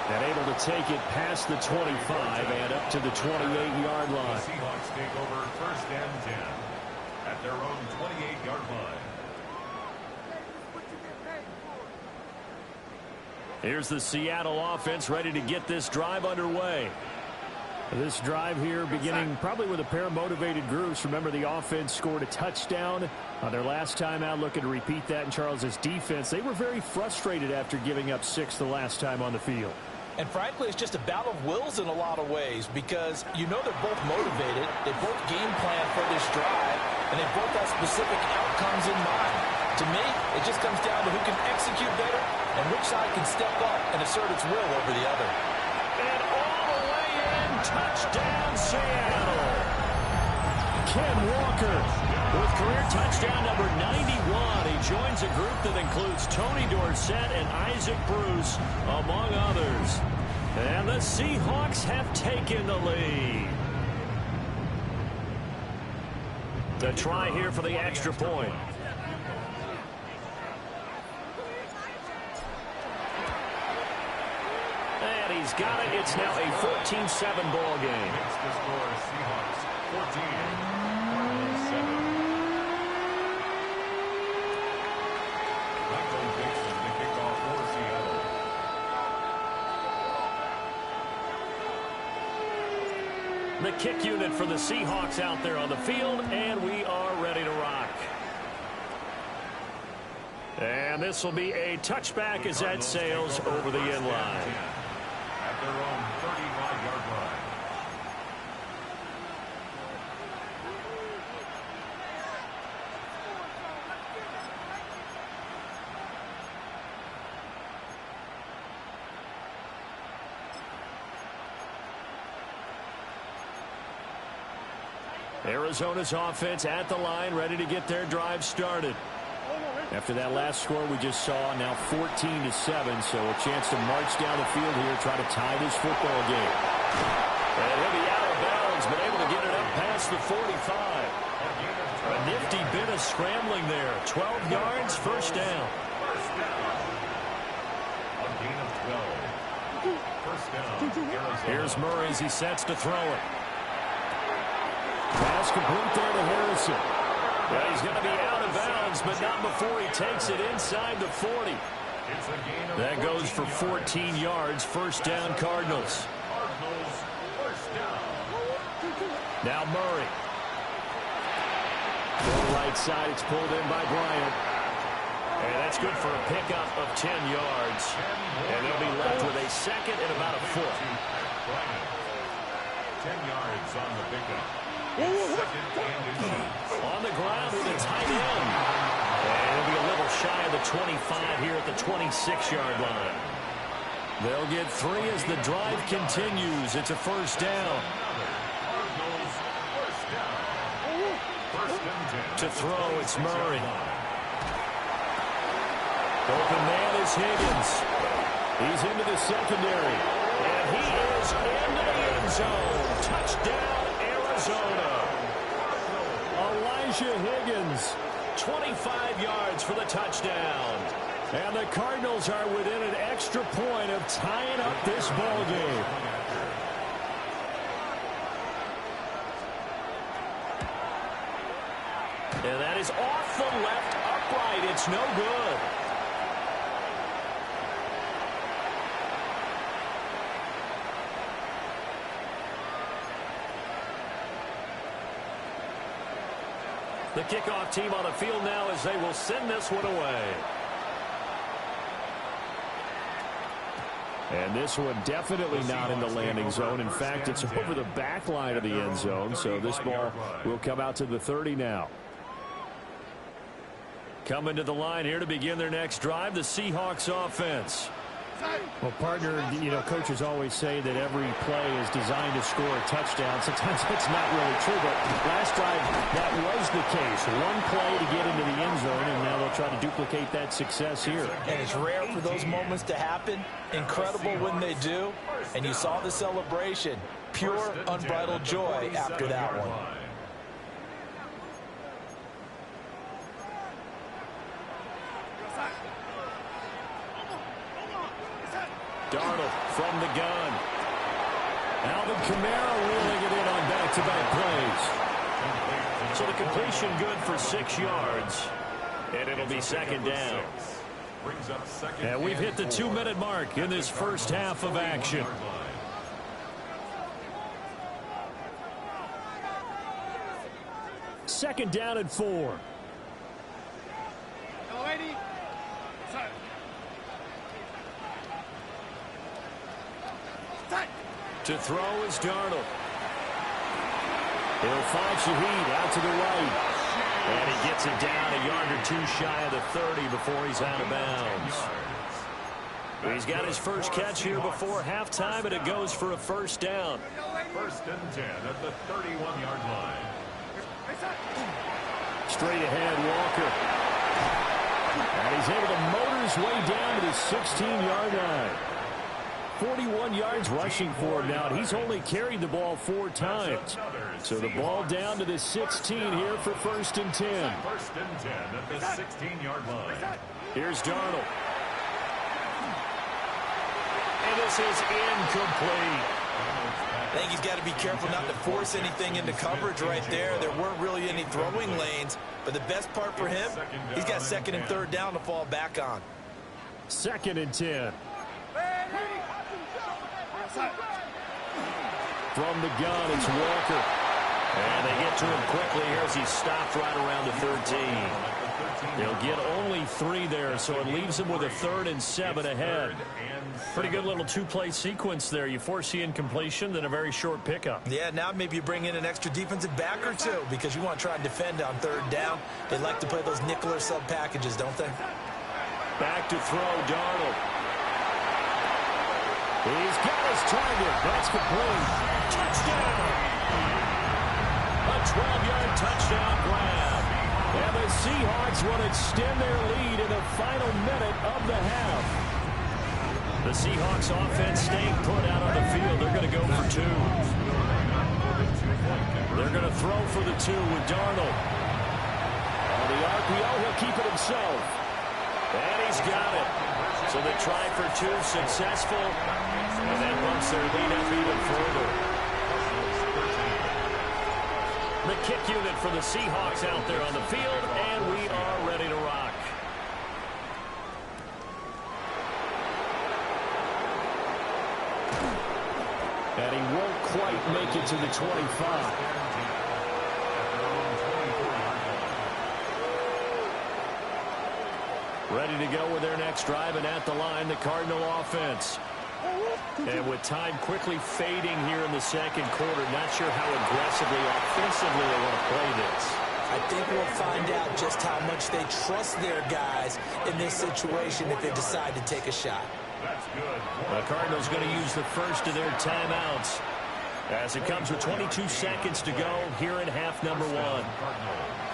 And able to take it past the 25 and up to the 28-yard line. The Seahawks take over 1st and 10 at their own 28-yard line. Here's the Seattle offense ready to get this drive underway. This drive here beginning probably with a pair of motivated groups. Remember, the offense scored a touchdown on their last time out, looking to repeat that in Charles's defense. They were very frustrated after giving up 6 the last time on the field. And frankly, it's just a battle of wills in a lot of ways because you know they're both motivated, they both game plan for this drive, and they both have specific outcomes in mind. To me, it just comes down to who can execute better and which side can step up and assert its will over the other. And all the way in, touchdown Seattle. Ken Walker with career touchdown number 91. He joins a group that includes Tony Dorsett and Isaac Bruce, among others. And the Seahawks have taken the lead. The try here for the extra point. And he's got it. It's now a 14-7 ball game. It's the score, Seahawks 14, 7. Michael Dixon, the kickoff for Seattle. The kick unit for the Seahawks out there on the field, and we are ready to rock. And this will be a touchback as that sails over the end line. At their own 35-yard line. Arizona's offense at the line, ready to get their drive started. After that last score we just saw, now 14-7, so a chance to march down the field here, try to tie this football game. And he'll be out of bounds, but able to get it up past the 45. A nifty bit of scrambling there. 12 yards, first down. A gain of 12. First down, Arizona. Here's Murray as he sets to throw it. Pass complete there to Harrison. Well, he's going to be out of bounds, but not before he takes it inside the 40. That goes for 14 yards. First down, Cardinals. Now Murray. To the right side, it's pulled in by Bryant. And that's good for a pickup of 10 yards. And they'll be left with a second and about a foot. 10 yards on the pickup. On the ground with a tight end. And it'll be a little shy of the 25 here at the 26-yard line. They'll get 3 as the drive continues. It's a first down. To throw, it's Murray. Open man is Higgins. He's into the secondary. And he is into the end zone. Touchdown, Arizona. Elijah Higgins, 25 yards for the touchdown. And the Cardinals are within an extra point of tying up this ball game. And that is off the left upright. It's no good. The kickoff team on the field now as they will send this one away. And this one definitely not in the landing zone. In fact, it's over the back line of the end zone. So this ball will come out to the 30 now. Coming to the line here to begin their next drive, the Seahawks offense. Well, partner, you know, coaches always say that every play is designed to score a touchdown. Sometimes that's not really true, but last drive, that was the case. One play to get into the end zone, and now they'll try to duplicate that success here. And it's rare for those moments to happen. Incredible when they do. And you saw the celebration. Pure, unbridled joy after that one. Darnold from the gun. Alvin Kamara reeling it in on back-to-back plays. So the completion good for 6 yards. And it'll be second down. And we've hit the 2-minute mark in this first half of action. Second down and 4. To throw is Darnold. He'll find Shaheed out to the right. And he gets it down a yard or 2 shy of the 30 before he's out of bounds. He's got his first catch here before halftime, and it goes for a first down. First and 10 at the 31-yard line. Straight ahead, Walker. And he's able to motor his way down to the 16-yard line. 41 yards rushing for him now. He's only carried the ball 4 times. So the ball down to the 16 here for first and 10. First and 10 at the 16-yard line. Here's Darnold. And this is incomplete. I think he's got to be careful not to force anything into coverage right there. There weren't really any throwing lanes. But the best part for him, he's got second and third down to fall back on. Second and 10. From the gun, it's Walker. And they get to him quickly here as he's stopped right around the 13. They'll get only 3 there, so it leaves him with a 3rd and 7 ahead. Pretty good little 2-play sequence there. You force the incompletion, then a very short pickup. Yeah, now maybe you bring in an extra defensive back or 2 because you want to try and defend on 3rd down. They like to play those nickel or sub packages, don't they? Back to throw, Darnold. He's got his target. That's complete. Touchdown! A 12-yard touchdown grab. And the Seahawks will extend their lead in the final minute of the half. The Seahawks offense staying put out on the field. They're going to go for 2. They're going to throw for the 2 with Darnold. On the RPO, he'll keep it himself. And he's got it. So they try for 2, successful. And that bumps their lead up even further. The kick unit for the Seahawks out there on the field, and we are ready to rock. And he won't quite make it to the 25. Ready to go with their next drive, and at the line, the Cardinal offense. And with time quickly fading here in the second quarter, not sure how aggressively, offensively they want to play this. I think we'll find out just how much they trust their guys in this situation if they decide to take a shot. That's good. The Cardinals going to use the first of their timeouts as it comes with 22 seconds to go here in half number 1.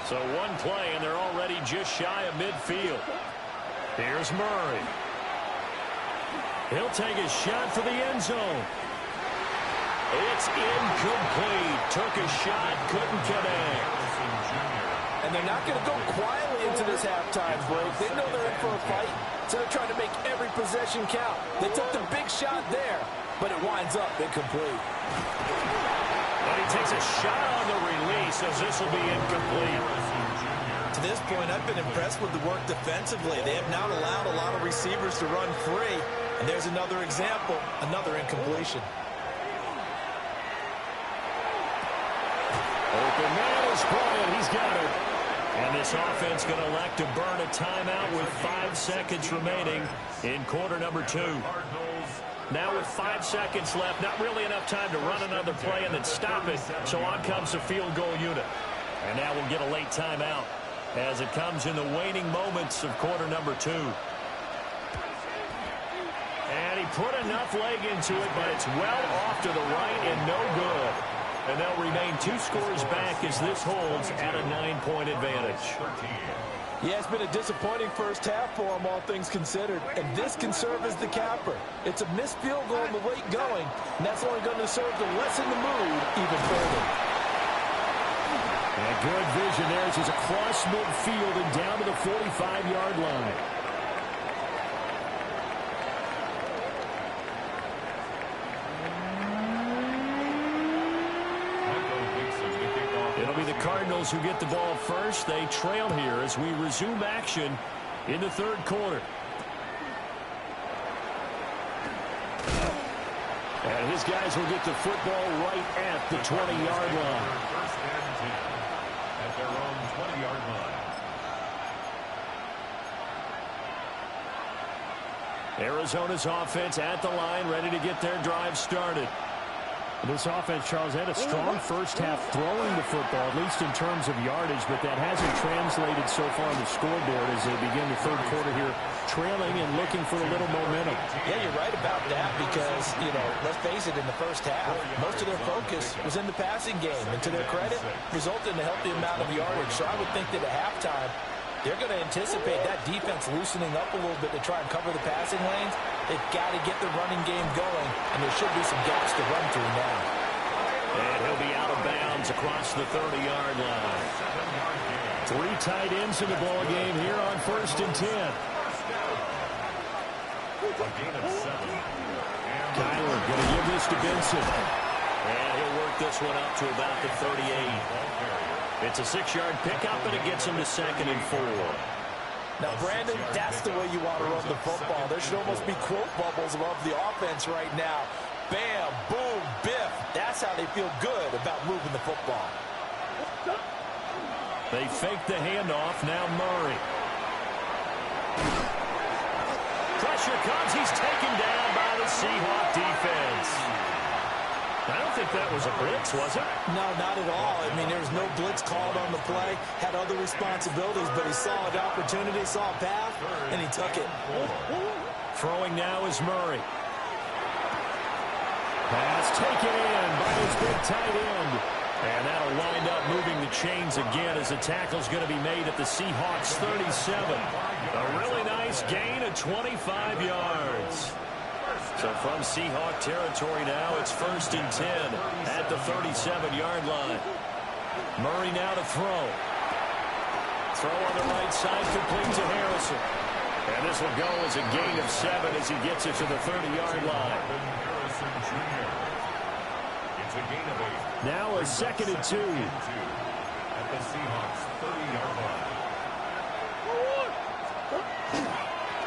So 1 play, and they're already just shy of midfield. Here's Murray. He'll take a shot for the end zone. It's incomplete. Took a shot, couldn't connect. And they're not going to go quietly into this halftime break. They know they're in for a fight, so they're trying to make every possession count. They took the big shot there, but it winds up incomplete. And he takes a shot on the release, as this will be incomplete. To this point, I've been impressed with the work defensively. They have not allowed a lot of receivers to run free. And there's another example, another incompletion. Open man is playing. He's got it. And this offense going to elect to burn a timeout with 5 seconds remaining in quarter number 2. Now with 5 seconds left, not really enough time to run another play and then stop it. So on comes the field goal unit. And now we'll get a late timeout as it comes in the waning moments of quarter number 2. And he put enough leg into it, but it's well off to the right and no good. And they'll remain 2 scores back as this holds at a 9-point advantage. Yeah, it's been a disappointing first half for them, all things considered. And this can serve as the capper. It's a missed field goal in the late going, and that's only going to serve to lessen the mood even further. And good vision there as he's across midfield and down to the 45-yard line. Cardinals who get the ball first. They trail here as we resume action in the third quarter. And his guys will get the football right at the 20-yard line. First and 10 at their own 20-yard line. Arizona's offense at the line, ready to get their drive started. This offense, Charles, had a strong first half throwing the football, at least in terms of yardage, but that hasn't translated so far on the scoreboard as they begin the third quarter here, trailing and looking for a little momentum. Yeah, you're right about that because, let's face it, in the first half, most of their focus was in the passing game, and to their credit, resulted in a healthy amount of yardage. So I would think that at halftime, they're going to anticipate that defense loosening up a little bit to try and cover the passing lanes. They've got to get the running game going, and there should be some gaps to run through now. And he'll be out of bounds across the 30-yard line. 3 tight ends in the ball game here on 1st and 10. Kyler going to give this to Benson. And he'll work this one up to about the 38. It's a 6-yard pickup, and it gets him to 2nd and 4. Now, Brandon, that's the way you want to run the football. There should almost be quote bubbles above the offense right now. Bam, boom, biff. That's how they feel good about moving the football. They fake the handoff. Now Murray. Pressure comes. He's taken down by the Seahawk defense. I don't think that was a blitz, was it? No, not at all. I mean, there was no blitz called on the play. Had other responsibilities, but he saw an opportunity, saw a path, and he took it. Throwing now is Murray. Pass taken in by his big tight end. And that'll wind up moving the chains again as the tackle's going to be made at the Seahawks 37. A really nice gain of 25 yards. So from Seahawk territory now, it's 1st and 10 at the 37-yard line. Murray now to throw. Throw on the right side, complete to Harrison. And this will go as a gain of 7 as he gets it to the 30-yard line. It's a gain of 8. Now a 2nd and 2. At the Seahawks 30-yard line.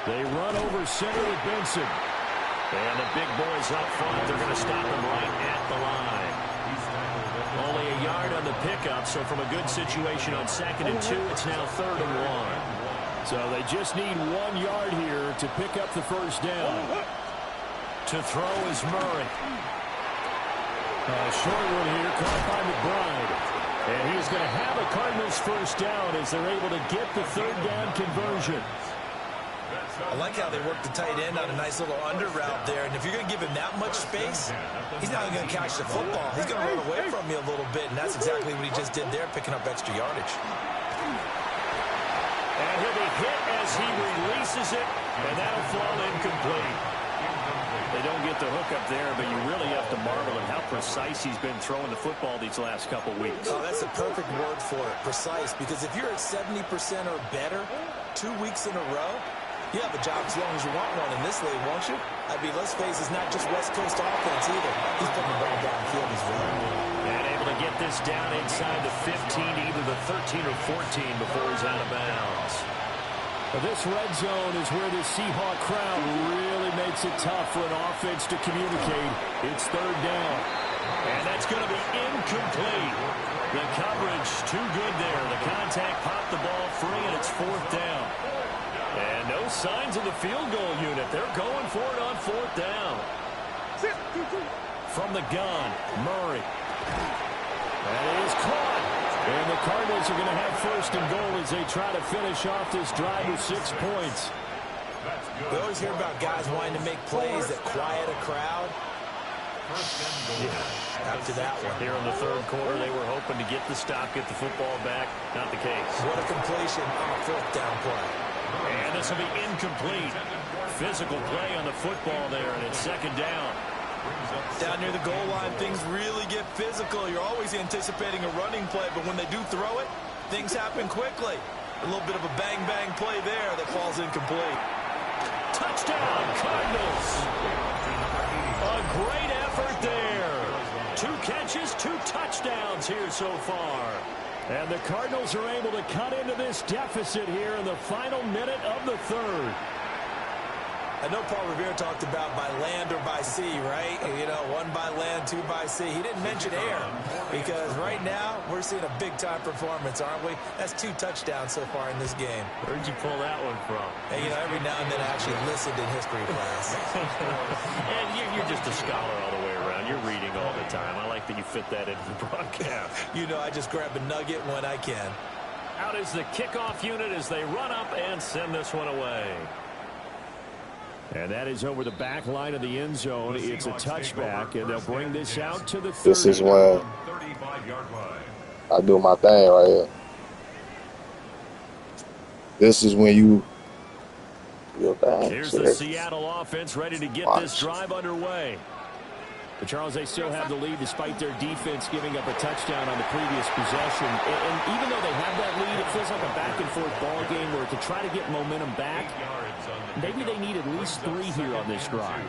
They run over center with Benson. And the big boys up front, they're going to stop him right at the line. Only a yard on the pickup, so from a good situation on 2nd and 2, it's now 3rd and 1. So they just need 1 yard here to pick up the first down. To throw is Murray. A short one here, caught by McBride. And he's going to have a Cardinals first down as they're able to get the 3rd down conversion. I like how they work the tight end on a nice little under route there. And if you're going to give him that much space, he's not going to catch the football. He's going to run away from you a little bit, and that's exactly what he just did there, picking up extra yardage. And he'll be hit as he releases it, and that'll fall incomplete. They don't get the hook up there, but you really have to marvel at how precise he's been throwing the football these last couple weeks. Oh, that's a perfect word for it, precise, because if you're at 70% or better 2 weeks in a row, you have a job as long as you want one in this league, won't you? I mean, let's face it, it's not just West Coast offense either. He's putting the ball downfield as well. And able to get this down inside the 15 to either the 13 or 14 before he's out of bounds. But this red zone is where the Seahawk crowd really makes it tough for an offense to communicate. It's 3rd down. And that's going to be incomplete. The coverage too good there. The contact popped the ball free, and it's 4th down. And no signs of the field goal unit. They're going for it on 4th down. From the gun, Murray. That is caught. And the Cardinals are going to have 1st and goal as they try to finish off this drive with 6 points. We always hear about guys wanting to make plays that quiet a crowd. Yeah. After that one. Here in the 3rd quarter, they were hoping to get the stop, get the football back. Not the case. What a completion on a 4th down play. And this will be incomplete. Physical play on the football there, and it's 2nd down. Down near the goal line, things really get physical. You're always anticipating a running play, but when they do throw it, things happen quickly. A little bit of a bang-bang play there that falls incomplete. Touchdown, Cardinals. A great effort there. 2 catches, 2 touchdowns here so far. And the Cardinals are able to cut into this deficit here in the final minute of the third. I know Paul Revere talked about by land or by sea, right? You know, one by land, two by sea. He didn't mention air because right now we're seeing a big-time performance, aren't we? That's 2 touchdowns so far in this game. Where'd you pull that one from? And, you know, every now and then I actually listened in history class. And you're just a scholar all the way around. You're reading all the time. I like that you fit that into the broadcast. You know, I just grab a nugget when I can. Out is the kickoff unit as they run up and send this one away. And that is over the back line of the end zone. It's a touchback, and they'll bring this out to the 30. This is when I do my thing right here. This is when you do your thing. Here's the Seattle offense ready to get this drive underway. But, Charles, they still have the lead despite their defense giving up a touchdown on the previous possession. And even though they have that lead, it feels like a back-and-forth ball game where to try to get momentum back, maybe they need at least 3 here on this drive.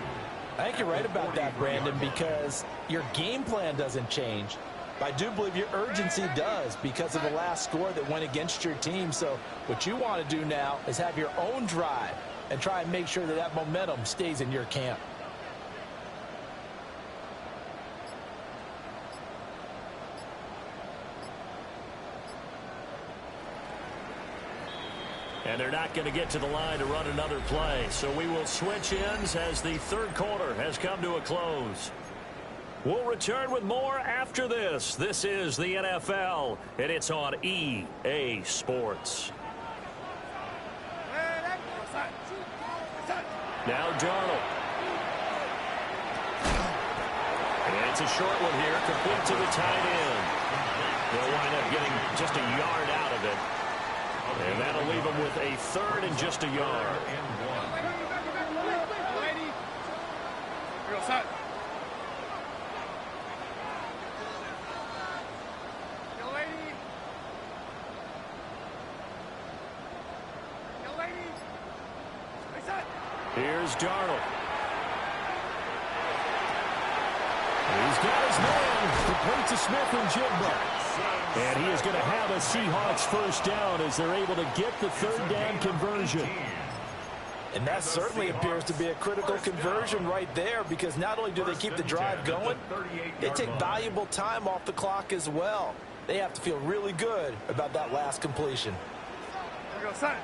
I think you're right about that, Brandon, because your game plan doesn't change. But I do believe your urgency does because of the last score that went against your team. So what you want to do now is have your own drive and try and make sure that that momentum stays in your camp. And they're not going to get to the line to run another play. So we will switch ends as the third quarter has come to a close. We'll return with more after this. This is the NFL, and it's on EA Sports. Now Darnold. And it's a short one here, complete to the tight end. They'll wind up getting just a yard out of it. And that'll leave them with a third and just a yard. Here's Darnold. He's got his man. Complete to Smith and Jigba. And he is going to have a Seahawks first down as they're able to get the third down conversion. And that certainly appears to be a critical conversion right there because not only do they keep the drive going, they take valuable time off the clock as well. They have to feel really good about that last completion. Here we go, son.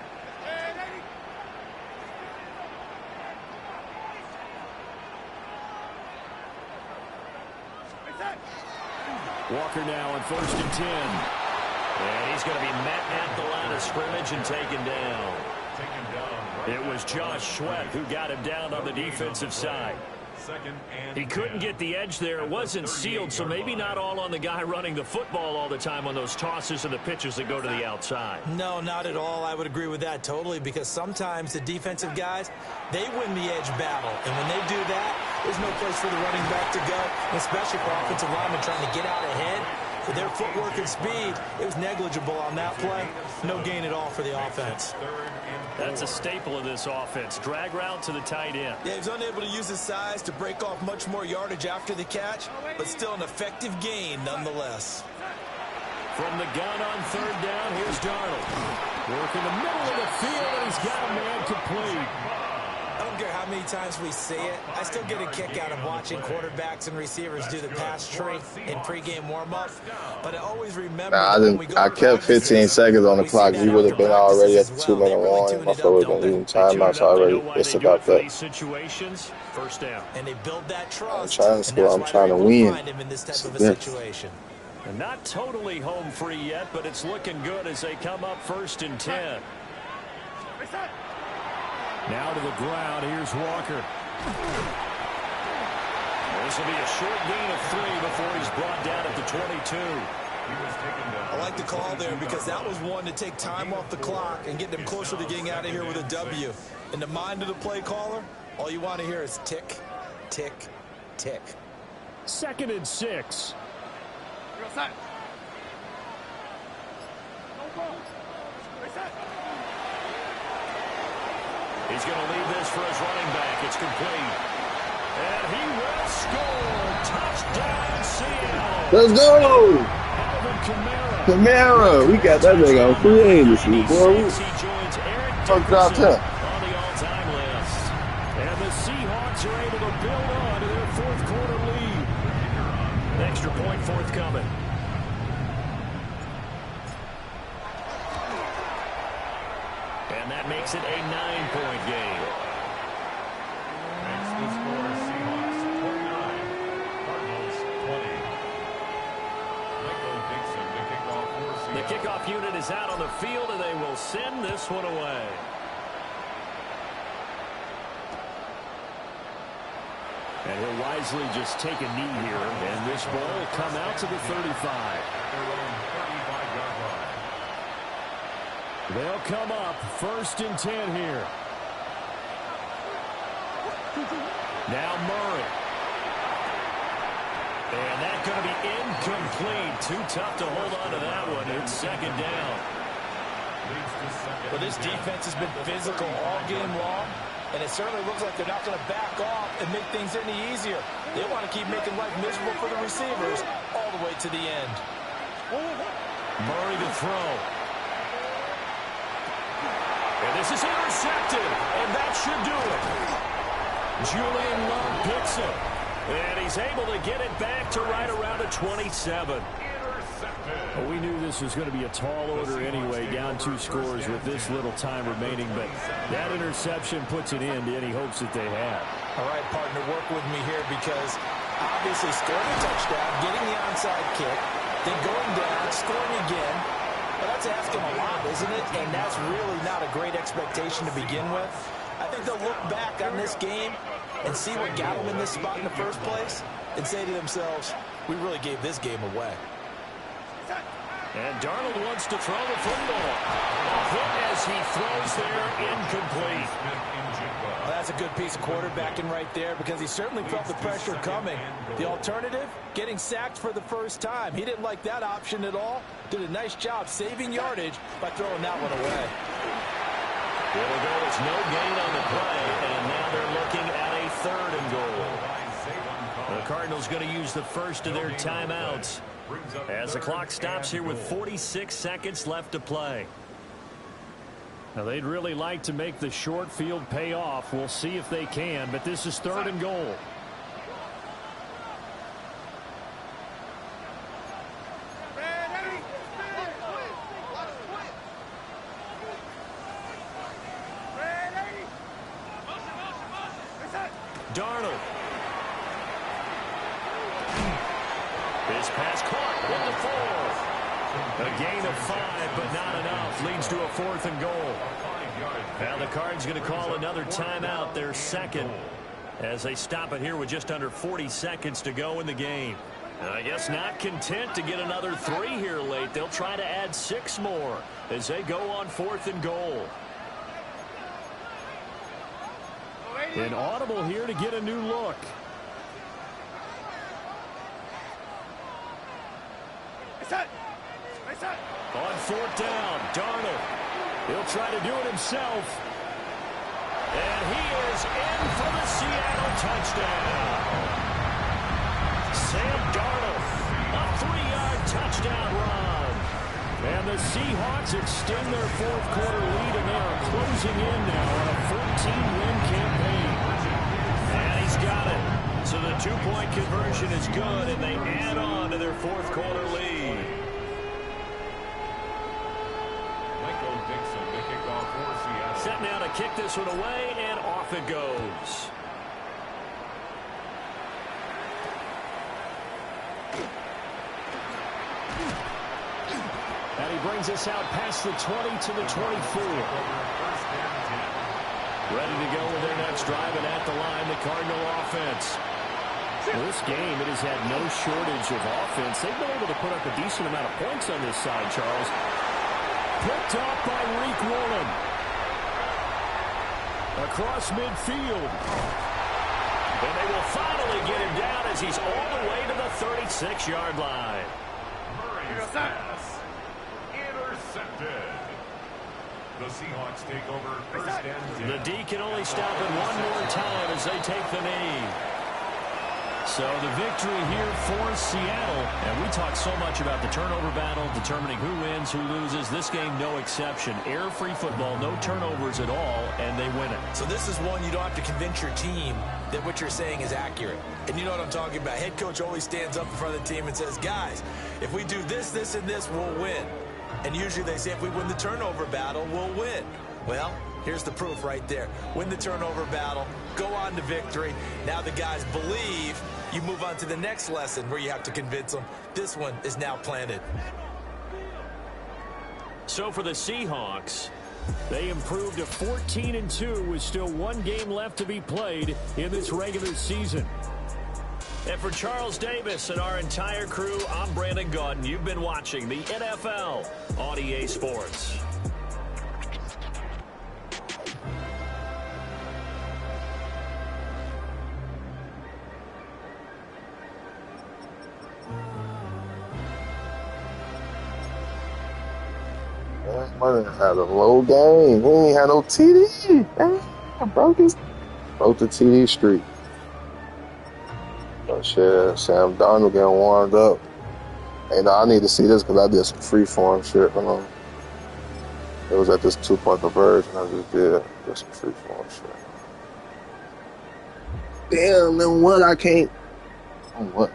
Walker now on 1st and 10. And he's going to be met at the line of scrimmage and taken down. It was Josh Sweat who got him down on the defensive side. He couldn't get the edge there. It wasn't sealed, so maybe not all on the guy running the football all the time on those tosses and the pitches that go to the outside. No, not at all. I would agree with that totally because sometimes the defensive guys, they win the edge battle. And when they do that, there's no place for the running back to go, especially for offensive linemen trying to get out ahead. With their footwork and speed, it was negligible on that play. No gain at all for the offense. That's a staple of this offense. Drag route to the tight end. Yeah, he was unable to use his size to break off much more yardage after the catch, but still an effective gain nonetheless. From the gun on third down, here's Darnold. Work in the middle of the field, and he's got a man complete. I don't care how many times we see it. I still get a kick out of watching quarterbacks and receivers do the pass tree in pregame warm-up. But I always remember I kept 15 seconds on the clock. He would have been already at the 2-minute warning. My would have been using timeouts already. It's about that. Situations, first down. And they build that trust. I'm trying to score. I'm trying to win. In this type of a situation. And not totally home free yet, but it's looking good as they come up 1st and 10. Now to the ground. Here's Walker. This will be a short gain of 3 before he's brought down at the 22. I like the call there because that was one to take time off the clock and get them closer to getting out of here with a W. In the mind of the play caller, all you want to hear is tick, tick, tick. 2nd and 6. He's going to leave this for his running back. It's complete. And he will score. Touchdown, Seattle. Let's go. Kamara, we got that nigga on free agency, boy. Fuck dropped him. On the all-time list. And the Seahawks are able to build on to their fourth quarter lead. An extra point forthcoming. And that makes it a 9-point game. Next to score, Seahawks 29, Cardinals 20. Michael Dixon to kick off for Seahawks. The kickoff unit is out on the field, and they will send this one away. And he'll wisely just take a knee here, and this ball will come out to the 35. Their own 35-yard line. They'll come up 1st and 10 here. Now Murray. And that's going to be incomplete. Too tough to hold on to that one. It's 2nd down. Well, this defense has been physical all game long, and it certainly looks like they're not going to back off and make things any easier. They want to keep making life miserable for the receivers all the way to the end. Murray to throw. And this is intercepted, and that should do it. Julian Love picks it, and he's able to get it back to right around a 27. Well, we knew this was going to be a tall order anyway, down 2 scores with this little time remaining, but that interception puts an end to any hopes that they had. All right, partner, work with me here because obviously scoring a touchdown, getting the onside kick, then going down, scoring again. Well, that's asking a lot, isn't it? And that's really not a great expectation to begin with. I think they'll look back on this game and see what got them in this spot in the first place and say to themselves, we really gave this game away. And Darnold wants to throw the football. A hit as he throws there, incomplete. Well, that's a good piece of quarterbacking right there because he certainly felt the pressure coming. The alternative, getting sacked for the first time. He didn't like that option at all. Did a nice job saving yardage by throwing that one away. There we go. It's no gain on the play, and now they're looking at a 3rd and goal. The Cardinals going to use the first of their timeouts as the clock stops here with 46 seconds left to play. Now, they'd really like to make the short field pay off. We'll see if they can, but this is 3rd and goal. Darnold. His pass caught at the 4. A gain of 5, but not enough. Leads to a 4th and goal. Now the Cards going to call another timeout, their 2nd, as they stop it here with just under 40 seconds to go in the game. And I guess not content to get another 3 here late. They'll try to add 6 more as they go on 4th and goal. An audible here to get a new look. On 4th down, Darnold. He'll try to do it himself. And he is in for the Seattle touchdown. Sam Darnold, a 3-yard touchdown run. And the Seahawks extend their 4th quarter lead, and they are closing in now on a 14-win campaign. And he's got it. So the 2-point conversion is good, and they add on to their 4th quarter lead. Michael Dixon to kick off for Seattle. Set now to kick this one away, and off it goes. And he brings us out past the 20 to the 24. Ready to go with their next drive, and at the line, the Cardinal offense. Well, this game, it has had no shortage of offense. They've been able to put up a decent amount of points on this side, Charles. Picked up by Reek Woolen. Across midfield. And they will finally get him down as he's all the way to the 36-yard line. Murray's pass intercepted. The Seahawks take over 1st and 10. The D can only stop it one more time as they take the knee. So the victory here for Seattle. And we talk so much about the turnover battle, determining who wins, who loses. This game, no exception. Error-free football, no turnovers at all, and they win it. So this is one you don't have to convince your team that what you're saying is accurate. And you know what I'm talking about. Head coach always stands up in front of the team and says, guys, if we do this, this, and this, we'll win. And usually they say if we win the turnover battle, we'll win. Well, here's the proof right there. Win the turnover battle, go on to victory. Now the guys believe. You move on to the next lesson where you have to convince them. This one is now planted. So for the Seahawks, they improved to 14-2 with still one game left to be played in this regular season. And for Charles Davis and our entire crew, I'm Brandon Gaudin. You've been watching the NFL on EA Sports. Man, had a low game. We ain't had no TD. Damn, broke the TD streak. But shit, Sam Darnold getting warmed up. And I need to see this because I did some freeform shit. It was at this 2-point conversion. I just did some freeform shit. Damn, then what? I can't. Oh, what?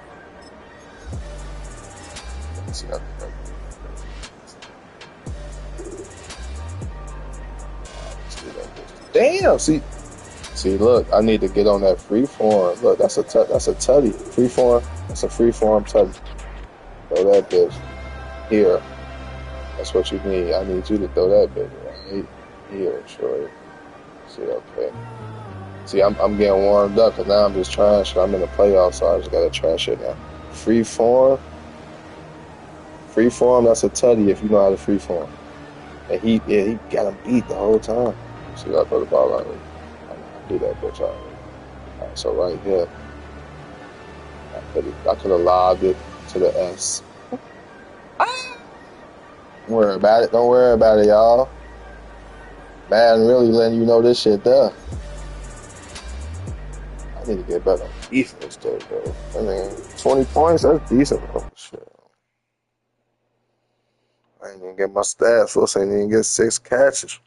Let's see that. Damn, see, look, I need to get on that free form. Look, that's a tutty. Free form, that's a free form tutty. Throw that bitch here. That's what you need. I need you to throw that bitch right here, sure. See, okay. See, I'm getting warmed up, because now I'm just trying shit. I'm in the playoffs, so I just got to try shit now. Free form, that's a tutty if you know how to free form. And he got him beat the whole time. See, I throw the ball out. I do that bitch already. All right, so right here, I could have lobbed it to the S. Don't worry about it. Don't worry about it, y'all. Madden really letting you know this shit there. I need to get better on defense, though, bro. I mean, 20 points, that's decent, bro. Shit. I ain't even get my stats. Force ain't even get 6 catches.